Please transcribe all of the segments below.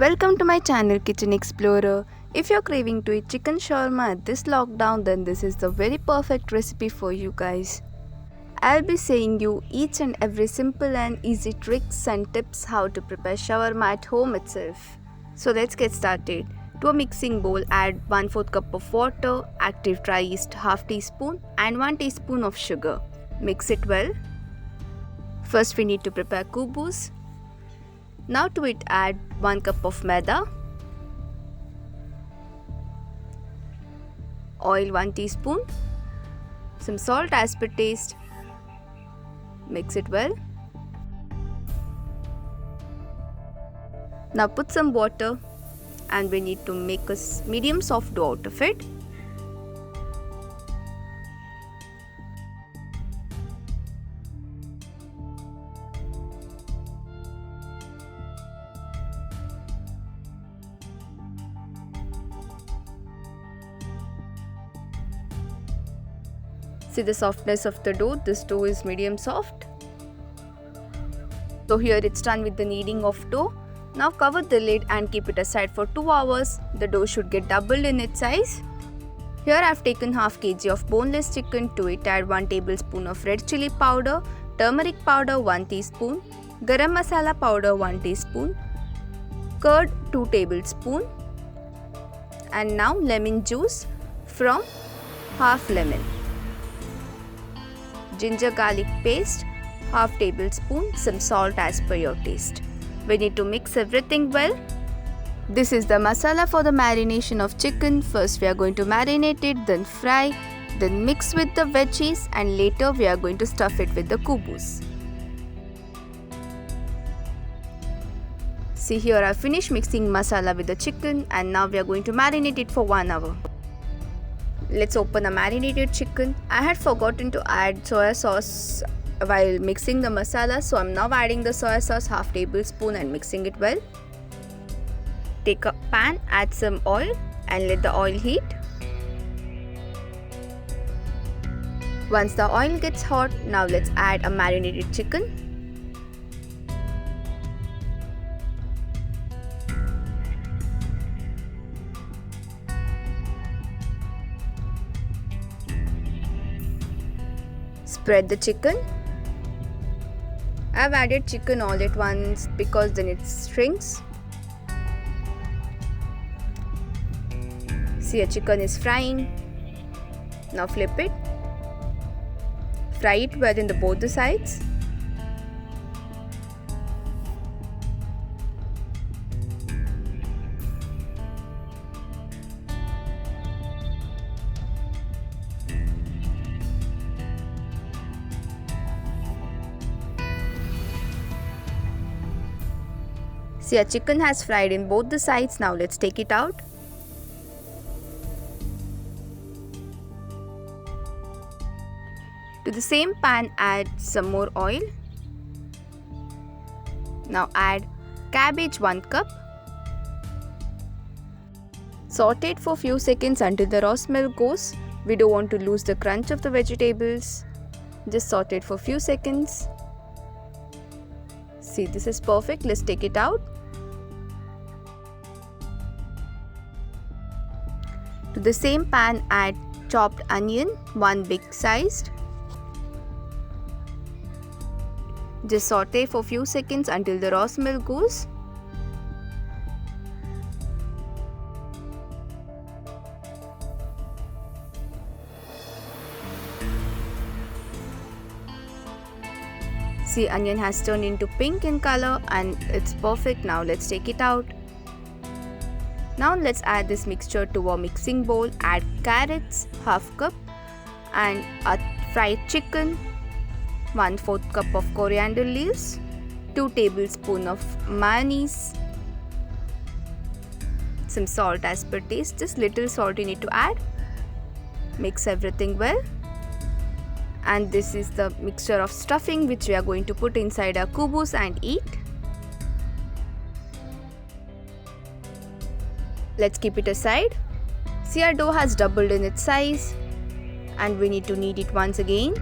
Welcome to my channel Kitchen Explorer. If you're craving to eat chicken shawarma at this lockdown, then this is the very perfect recipe for you guys. I'll be saying you each and every simple and easy tricks and tips how to prepare shawarma at home itself. So let's get started. To a mixing bowl, add 1/4 cup of water, active dry yeast half teaspoon and 1 teaspoon of sugar. Mix it well. First we need to prepare kubus. Now to it add 1 cup of maida, oil 1 teaspoon, some salt as per taste. Mix it well. Now put some water and we need to make a medium soft dough out of it. See the softness of the dough. This dough is medium soft. So here it's done with the kneading of dough. Now cover the lid and keep it aside for 2 hours. The dough should get doubled in its size. Here I have taken half kg of boneless chicken. To it add 1 tablespoon of red chili powder, turmeric powder 1 teaspoon, garam masala powder 1 teaspoon, curd 2 tablespoon, and now lemon juice from half lemon. Ginger garlic paste, half tablespoon, some salt as per your taste. We need to mix everything well. This is the masala for the marination of chicken. First we are going to marinate it, then fry, then mix with the veggies, and later we are going to stuff it with the kubus. See here I finished mixing masala with the chicken and now we are going to marinate it for 1 hour. Let's open the marinated chicken. I had forgotten to add soya sauce while mixing the masala, so I'm now adding the soya sauce half tablespoon and mixing it well. Take a pan, add some oil and let the oil heat. Once the oil gets hot, now let's add a marinated chicken. Spread the chicken. I've added chicken all at once because then it shrinks. See, a chicken is frying. Now flip it. Fry it well in both the sides. See, our chicken has fried in both the sides. Now let's take it out. To the same pan add some more oil. Now add cabbage 1 cup. Saute it for few seconds until the raw smell goes. We don't want to lose the crunch of the vegetables. Just saute it for few seconds. See, this is perfect. Let's take it out. To the same pan add chopped onion 1 big sized. Just saute for few seconds until the raw smell goes. See, onion has turned into pink in color and it's perfect. Now let's take it out. Now let's add this mixture to a mixing bowl. Add carrots half cup and a fried chicken, 1/4 cup of coriander leaves, 2 tablespoons of mayonnaise, some salt as per taste. Just little salt you need to add. Mix everything well. And this is the mixture of stuffing which we are going to put inside our kubus and eat. Let's keep it aside. See, our dough has doubled in its size and we need to knead it once again.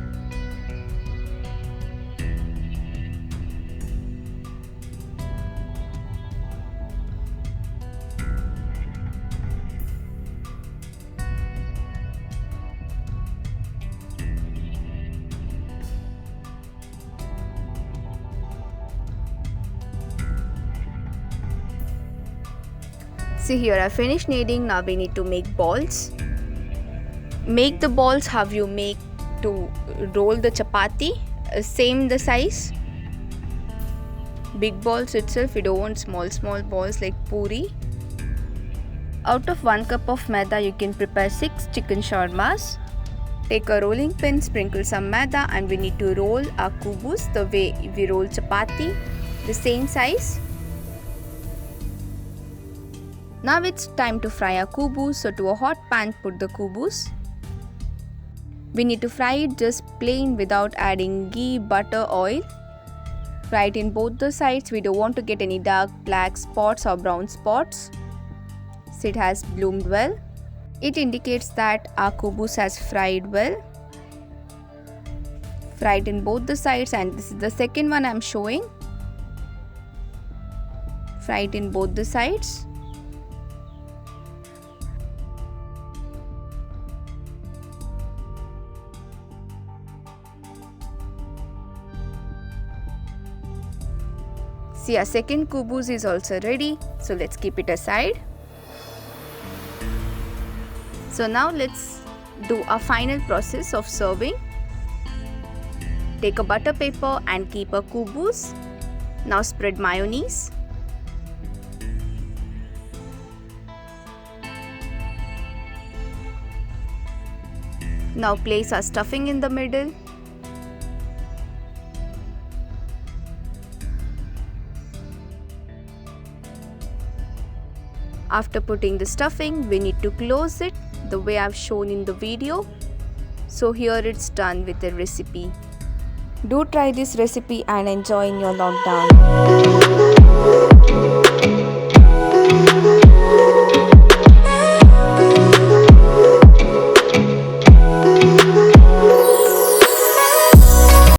See here, I finished kneading. Now we need to make balls. Make the balls how you make to roll the chapati, same the size. Big balls itself, we don't want small balls like puri. Out of 1 cup of maida, you can prepare 6 chicken shawarmas. Take a rolling pin, sprinkle some maida, and we need to roll our kubus the way we roll chapati, the same size. Now it's time to fry our kubus, so to a hot pan put the kubus. We need to fry it just plain without adding ghee, butter, oil. Fry it in both the sides. We don't want to get any dark black spots or brown spots. So it has bloomed well. It indicates that our kubus has fried well. Fry it in both the sides, and this is the second one I'm showing. Fry it in both the sides. See, our second kubus is also ready, so let's keep it aside. So now let's do a final process of serving. Take a butter paper and keep a kubus. Now spread mayonnaise. Now place our stuffing in the middle. After putting the stuffing, we need to close it the way I've shown in the video. So here it's done with the recipe. Do try this recipe and enjoy in your lockdown.